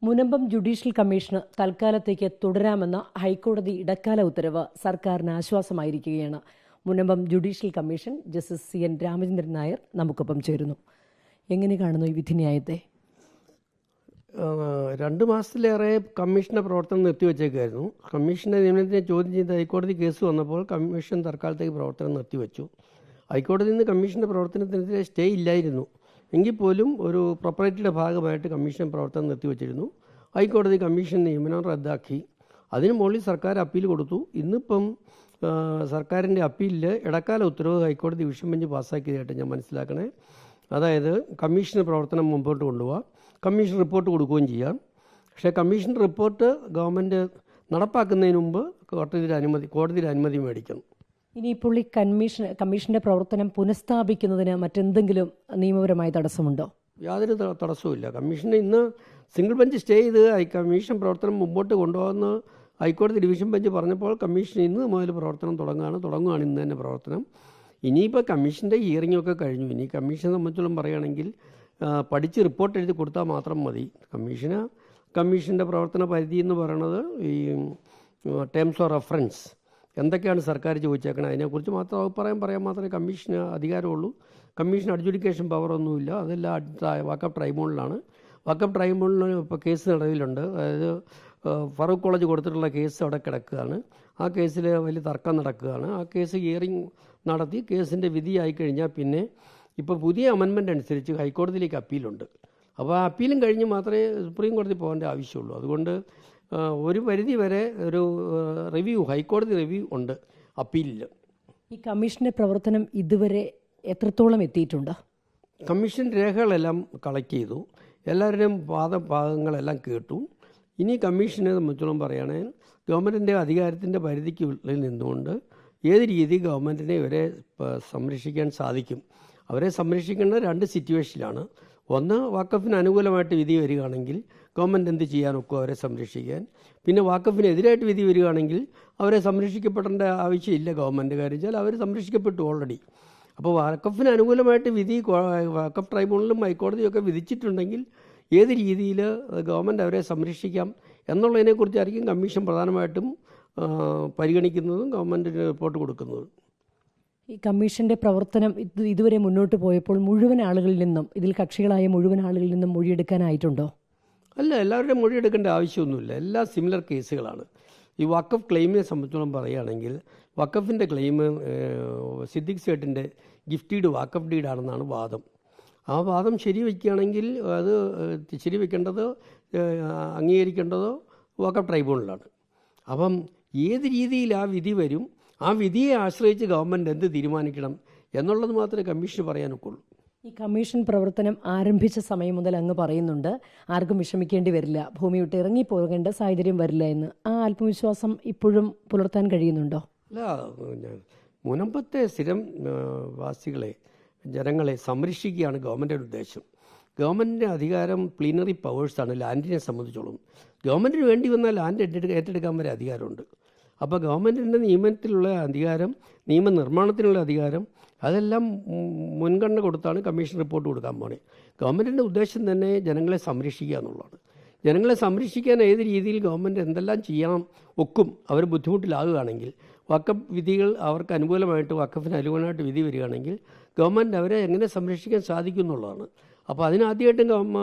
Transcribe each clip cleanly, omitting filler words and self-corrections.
Munambam judicial commission തൽക്കാലത്തേക്ക് തുടരാമെന്ന ഹൈക്കോടതി ഇടക്കാല ഉത്തരവ് സർക്കാരിന് ആശ്വാസമായിരിക്കുകയാണ്. Munambam judicial commission justice CN Ramachandran Nair നമുക്കൊപ്പം ചേരുന്നു. എങ്ങനെ കാണുന്നു ഈ വിധിന്യായത്തെ? 2 മാസത്തിലേറെ കമ്മീഷന്റെ പ്രവർത്തനം നിർത്തിവെച്ചേക്കായിരുന്നു. കമ്മീഷന്റെ നിയമനത്തിനെ ചോദ്യം ചെയ്ത് ഹൈക്കോടതി കേസ് വന്നപ്പോൾ കമ്മീഷൻ തൽക്കാലത്തേക്ക് പ്രവർത്തനം നിർത്തിവെച്ചു. ഹൈക്കോടതിയിൽ നിന്ന് കമ്മീഷന്റെ പ്രവർത്തനത്തിനെതിരെ സ്റ്റേ ഇല്ലായിരുന്നു. എങ്കിൽ പോലും ഒരു പ്രൊപ്പറേറ്ററിയുടെ ഭാഗമായിട്ട് കമ്മീഷൻ പ്രവർത്തനം നിർത്തിവെച്ചിരുന്നു. ഹൈക്കോടതി കമ്മീഷൻ നിയമനം റദ്ദാക്കി. അതിന് മുകളിൽ സർക്കാർ അപ്പീൽ കൊടുത്തു. ഇന്നിപ്പം സർക്കാരിൻ്റെ അപ്പീലിൽ ഇടക്കാല ഉത്തരവ് ഹൈക്കോടതി ഡിവിഷൻ ബെഞ്ച് പാസ്സാക്കിയതായിട്ട് ഞാൻ മനസ്സിലാക്കണേ. അതായത് കമ്മീഷന് പ്രവർത്തനം മുമ്പോട്ട് കൊണ്ടുപോകാം, കമ്മീഷൻ റിപ്പോർട്ട് കൊടുക്കുകയും ചെയ്യാം. പക്ഷേ കമ്മീഷൻ റിപ്പോർട്ട് ഗവൺമെൻറ് നടപ്പാക്കുന്നതിന് മുമ്പ് കോടതിയുടെ അനുമതി മേടിക്കണം. ഇനിയിപ്പോൾ ഈ കമ്മീഷന്റെ പ്രവർത്തനം പുനഃസ്ഥാപിക്കുന്നതിന് മറ്റെന്തെങ്കിലും നിയമപരമായ തടസ്സമുണ്ടോ? യാതൊരു തടസ്സവുമില്ല. കമ്മീഷന് ഇന്ന് സിംഗിൾ ബെഞ്ച് സ്റ്റേ ചെയ്ത് കമ്മീഷൻ പ്രവർത്തനം മുമ്പോട്ട് കൊണ്ടുപോകുന്ന ഹൈക്കോടതി ഡിവിഷൻ ബെഞ്ച് പറഞ്ഞപ്പോൾ കമ്മീഷൻ ഇന്ന് മുതൽ പ്രവർത്തനം തുടങ്ങുകയാണ് ഇന്ന് തന്നെ പ്രവർത്തനം. ഇനിയിപ്പോൾ കമ്മീഷൻ്റെ ഹിയറിംഗ് ഒക്കെ കഴിഞ്ഞു. ഇനി കമ്മീഷനെ സംബന്ധിച്ചോളം പറയുകയാണെങ്കിൽ പഠിച്ച് റിപ്പോർട്ട് എഴുതി കൊടുത്താൽ മാത്രം മതി. കമ്മീഷൻ്റെ പ്രവർത്തന പരിധി എന്ന് പറയുന്നത് ഈ ടേംസ് ഓഫ് റെഫറൻസ് എന്തൊക്കെയാണ് സർക്കാർ ചോദിച്ചേക്കണം അതിനെക്കുറിച്ച് മാത്രം അഭിപ്രായം പറയാൻ മാത്രമേ കമ്മീഷന് അധികാരമുള്ളൂ. കമ്മീഷൻ അഡ്ജുഡിക്കേഷൻ പവറൊന്നുമില്ല. അതെല്ലാം വാക്കപ്പ് ട്രൈബ്യൂണലാണ്. വാക്കപ്പ് ട്രൈബ്യൂണലിന് ഇപ്പോൾ കേസ് നിലവിലുണ്ട്. അതായത് ഫറൂഖ് കോളേജ് കൊടുത്തിട്ടുള്ള കേസ് അവിടെ കിടക്കുകയാണ്. ആ കേസിൽ വലിയ തർക്കം നടക്കുകയാണ്. ആ കേസ് ഹിയറിംഗ് നടത്തി കേസിൻ്റെ വിധിയായി കഴിഞ്ഞാൽ പിന്നെ ഇപ്പോൾ പുതിയ അമെൻമെൻ്റ് അനുസരിച്ച് ഹൈക്കോടതിയിലേക്ക് അപ്പീലുണ്ട്. അപ്പോൾ ആ അപ്പീലും കഴിഞ്ഞ് മാത്രമേ സുപ്രീം കോടതി പോകേണ്ട ആവശ്യമുള്ളൂ. അതുകൊണ്ട് ഒരു പരിധി വരെ ഒരു ഹൈക്കോടതി റിവ്യൂ ഉണ്ട് അപ്പീലിൽ. ഈ കമ്മീഷൻ്റെ പ്രവർത്തനം ഇതുവരെ എത്രത്തോളം എത്തിയിട്ടുണ്ട്? കമ്മീഷൻ രേഖകളെല്ലാം കളക്ട് ചെയ്തു. എല്ലാവരുടെയും ഭാഗങ്ങളെല്ലാം കേട്ടു. ഇനി കമ്മീഷനെ സംബന്ധിച്ചോളം പറയുകയാണെങ്കിൽ ഗവൺമെൻറ്റിൻ്റെ അധികാരത്തിൻ്റെ പരിധിക്ക് ഉള്ളിൽ നിന്നുകൊണ്ട് ഏത് രീതി ഗവൺമെൻറ്റിനെ ഇവരെ സംരക്ഷിക്കാൻ സാധിക്കും. അവരെ സംരക്ഷിക്കേണ്ട 2 സിറ്റുവേഷനിലാണ്. ഒന്ന്, വഖഫിന് അനുകൂലമായിട്ട് വിധി വരികയാണെങ്കിൽ ഗവൺമെൻറ് എന്ത് ചെയ്യാനൊക്കെ അവരെ സംരക്ഷിക്കാൻ. പിന്നെ വഖഫിനെതിരായിട്ട് വിധി വരികയാണെങ്കിൽ അവരെ സംരക്ഷിക്കപ്പെടേണ്ട ആവശ്യമില്ല ഗവൺമെൻറ്. കാര്യം വെച്ചാൽ അവർ സംരക്ഷിക്കപ്പെട്ടു ഓൾറെഡി. അപ്പോൾ വഖഫിന് അനുകൂലമായിട്ട് വിധി വഖഫ് ട്രൈബ്യൂണലും ഹൈക്കോടതിയൊക്കെ വിധിച്ചിട്ടുണ്ടെങ്കിൽ ഏത് രീതിയിൽ ഗവൺമെൻറ് അവരെ സംരക്ഷിക്കാം എന്നുള്ളതിനെക്കുറിച്ചായിരിക്കും കമ്മീഷൻ പ്രധാനമായിട്ടും പരിഗണിക്കുന്നതും ഗവൺമെൻറ്റിന് റിപ്പോർട്ട് കൊടുക്കുന്നതും. ഈ കമ്മീഷന്റെ പ്രവർത്തനം ഇതുവരെ മുന്നോട്ട് പോയപ്പോൾ മുഴുവൻ ആളുകളിൽ നിന്നും, ഇതിൽ കക്ഷികളായ മുഴുവൻ ആളുകളിൽ നിന്നും മൊഴിയെടുക്കാനായിട്ടുണ്ടോ? അല്ല, എല്ലാവരുടെയും മൊഴിയെടുക്കേണ്ട ആവശ്യമൊന്നുമില്ല. എല്ലാം സിമിലർ കേസുകളാണ്. ഈ വഖഫ് ക്ലെയിമിനെ സംബന്ധിച്ചോളം പറയുകയാണെങ്കിൽ വഖഫിൻ്റെ ക്ലെയിം സിദ്ദിഖ് സേട്ടിൻ്റെ ഗിഫ്റ്റീഡ് വഖഫ് ഡീഡാണെന്നാണ് വാദം. ആ വാദം ശരിവയ്ക്കുകയാണെങ്കിൽ അത് ശരിവെക്കേണ്ടത് അംഗീകരിക്കേണ്ടതോ വഖഫ് ട്രൈബ്യൂണലാണ്. അപ്പം ഏത് രീതിയിൽ ആ വിധി വരും, ആ വിധിയെ ആശ്രയിച്ച് ഗവൺമെൻറ് എന്ത് തീരുമാനിക്കണം എന്നുള്ളത് മാത്രമേ കമ്മീഷന് പറയാനൊക്കുള്ളൂ. ഈ കമ്മീഷൻ പ്രവർത്തനം ആരംഭിച്ച സമയം മുതൽ അങ്ങ് പറയുന്നുണ്ട് ആർക്കും വിഷമിക്കേണ്ടി വരില്ല, ഭൂമി വിട്ട് ഇറങ്ങിപ്പോകേണ്ട സാഹചര്യം വരില്ല എന്ന്. ആ ആത്മവിശ്വാസം ഇപ്പോഴും പുലർത്താൻ കഴിയുന്നുണ്ടോ? അല്ല, മുനമ്പത്തെ സ്ഥിരം വാസികളെ, ജനങ്ങളെ സംരക്ഷിക്കുകയാണ് ഗവൺമെൻറ്റിൻ്റെ ഉദ്ദേശം. ഗവൺമെൻറ്റിൻ്റെ അധികാരം പ്ലീനറി പവേഴ്സാണ് ലാൻഡിനെ സംബന്ധിച്ചോളം. ഗവൺമെൻറ്റിന് വേണ്ടി വന്നാൽ ലാൻഡ് ഏറ്റെടുക്കാൻ വരെ അധികാരമുണ്ട്. അപ്പോൾ ഗവൺമെൻറ്റിൻ്റെ നിയമത്തിലുള്ള അധികാരം, നിയമനിർമ്മാണത്തിനുള്ള അധികാരം, അതെല്ലാം മുൻഗണന കൊടുത്താണ് കമ്മീഷൻ റിപ്പോർട്ട് കൊടുക്കാൻ പോണേ. ഗവൺമെൻറ്റിൻ്റെ ഉദ്ദേശം തന്നെ ജനങ്ങളെ സംരക്ഷിക്കുക എന്നുള്ളതാണ്. ജനങ്ങളെ സംരക്ഷിക്കാൻ ഏത് രീതിയിൽ ഗവൺമെൻറ് എന്തെല്ലാം ചെയ്യണം ഒക്കും അവർ ബുദ്ധിമുട്ടിലാകുകയാണെങ്കിൽ, വഖഫ് വിധികൾ അവർക്ക് അനുകൂലമായിട്ട്, വഖഫിന് അനുകൂലമായിട്ട് വിധി വരികയാണെങ്കിൽ ഗവൺമെൻറ് അവരെ എങ്ങനെ സംരക്ഷിക്കാൻ സാധിക്കും എന്നുള്ളതാണ്. അപ്പോൾ അതിനാദ്യമായിട്ടും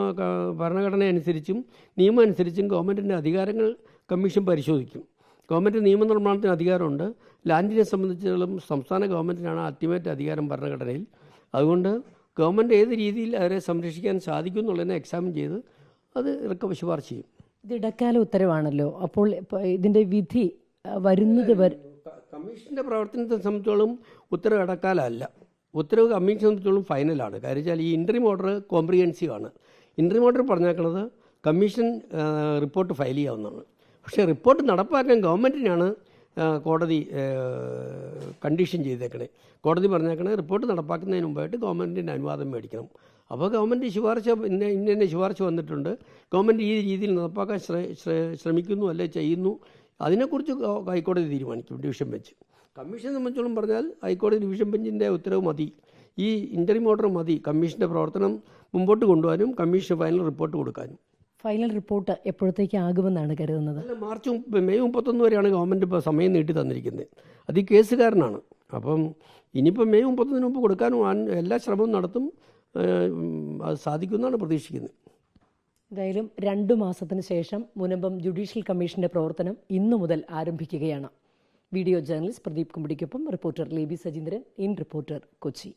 ഭരണഘടന അനുസരിച്ചും നിയമം അനുസരിച്ചും ഗവൺമെൻറ്റിൻ്റെ അധികാരങ്ങൾ കമ്മീഷൻ പരിശോധിക്കും. ഗവൺമെൻറ് നിയമനിർമ്മാണത്തിന് അധികാരമുണ്ട്. ലാൻഡിനെ സംബന്ധിച്ചിടത്തോളം സംസ്ഥാന ഗവൺമെൻറ്റിനാണ് അൾട്ടിമേറ്റ് അധികാരം ഭരണഘടനയിൽ. അതുകൊണ്ട് ഗവൺമെൻറ് ഏത് രീതിയിൽ അവരെ സംരക്ഷിക്കാൻ സാധിക്കും എന്നുള്ളതിനെ എക്സാമിൻ ചെയ്ത് അത് ശുപാർശ ചെയ്യും. ഇത് ഇടക്കാല ഉത്തരവാണല്ലോ, അപ്പോൾ ഇതിൻ്റെ വിധി വരുന്നത് കമ്മീഷൻ്റെ പ്രവർത്തനത്തെ സംബന്ധിച്ചോളം ഉത്തരവ് ഇടക്കാലമല്ല. ഉത്തരവ് കമ്മീഷനെ സംബന്ധിച്ചോളം ഫൈനലാണ്. കാര്യം വെച്ചാൽ ഈ ഇൻട്രീം ഓർഡർ കോംപ്രിഹെൻസീവ് ആണ്. ഇൻട്രീം ഓർഡർ പറഞ്ഞേക്കുന്നത് കമ്മീഷൻ റിപ്പോർട്ട് ഫയൽ ചെയ്യാവുന്നതാണ്. പക്ഷേ റിപ്പോർട്ട് നടപ്പാക്കാൻ ഗവൺമെൻറ്റിനാണ് കോടതി കണ്ടീഷൻ ചെയ്തേക്കണേ. കോടതി പറഞ്ഞേക്കണേ റിപ്പോർട്ട് നടപ്പാക്കുന്നതിന് മുമ്പായിട്ട് ഗവൺമെൻറ്റിൻ്റെ അനുവാദം മേടിക്കണം. അപ്പോൾ ഗവൺമെൻറ് ഇന്ന ശുപാർശ വന്നിട്ടുണ്ട്, ഗവൺമെൻറ് ഈ രീതിയിൽ നടപ്പാക്കാൻ ശ്രമിക്കുന്നു അല്ലെ ചെയ്യുന്നു, അതിനെക്കുറിച്ച് ഹൈക്കോടതി തീരുമാനിക്കും ഡിവിഷൻ ബെഞ്ച്. കമ്മീഷനെ സംബന്ധിച്ചോളം പറഞ്ഞാൽ ഹൈക്കോടതി ഡിവിഷൻ ബെഞ്ചിൻ്റെ ഉത്തരവ് മതി, ഈ ഇൻ്ററിം ഓർഡർ മതി കമ്മീഷൻ്റെ പ്രവർത്തനം മുമ്പോട്ട് കൊണ്ടുപോകാനും കമ്മീഷൻ ഫൈനൽ റിപ്പോർട്ട് കൊടുക്കാനും. ഫൈനൽ റിപ്പോർട്ട് എപ്പോഴത്തേക്കാകുമെന്നാണ് കരുതുന്നത്? അല്ല, മെയ് 31 വരെയാണ് ഗവൺമെൻറ് ഇപ്പോൾ സമയം നീട്ടി തന്നിരിക്കുന്നത്. അത് ഈ കേസുകാരനാണ്. അപ്പം ഇനിയിപ്പോൾ മെയ് 30 മുമ്പ് കൊടുക്കാനും എല്ലാ ശ്രമവും നടത്തും. അത് സാധിക്കുമെന്നാണ് പ്രതീക്ഷിക്കുന്നത്. എന്തായാലും 2 മാസത്തിന് ശേഷം മുനമ്പം ജുഡീഷ്യൽ കമ്മീഷന്റെ പ്രവർത്തനം ഇന്നു മുതൽ ആരംഭിക്കുകയാണ്. വീഡിയോ ജേർണലിസ്റ്റ് പ്രദീപ് കുമ്പടിക്കൊപ്പം reporter Leby Sajeendran, in reporter, Kochi.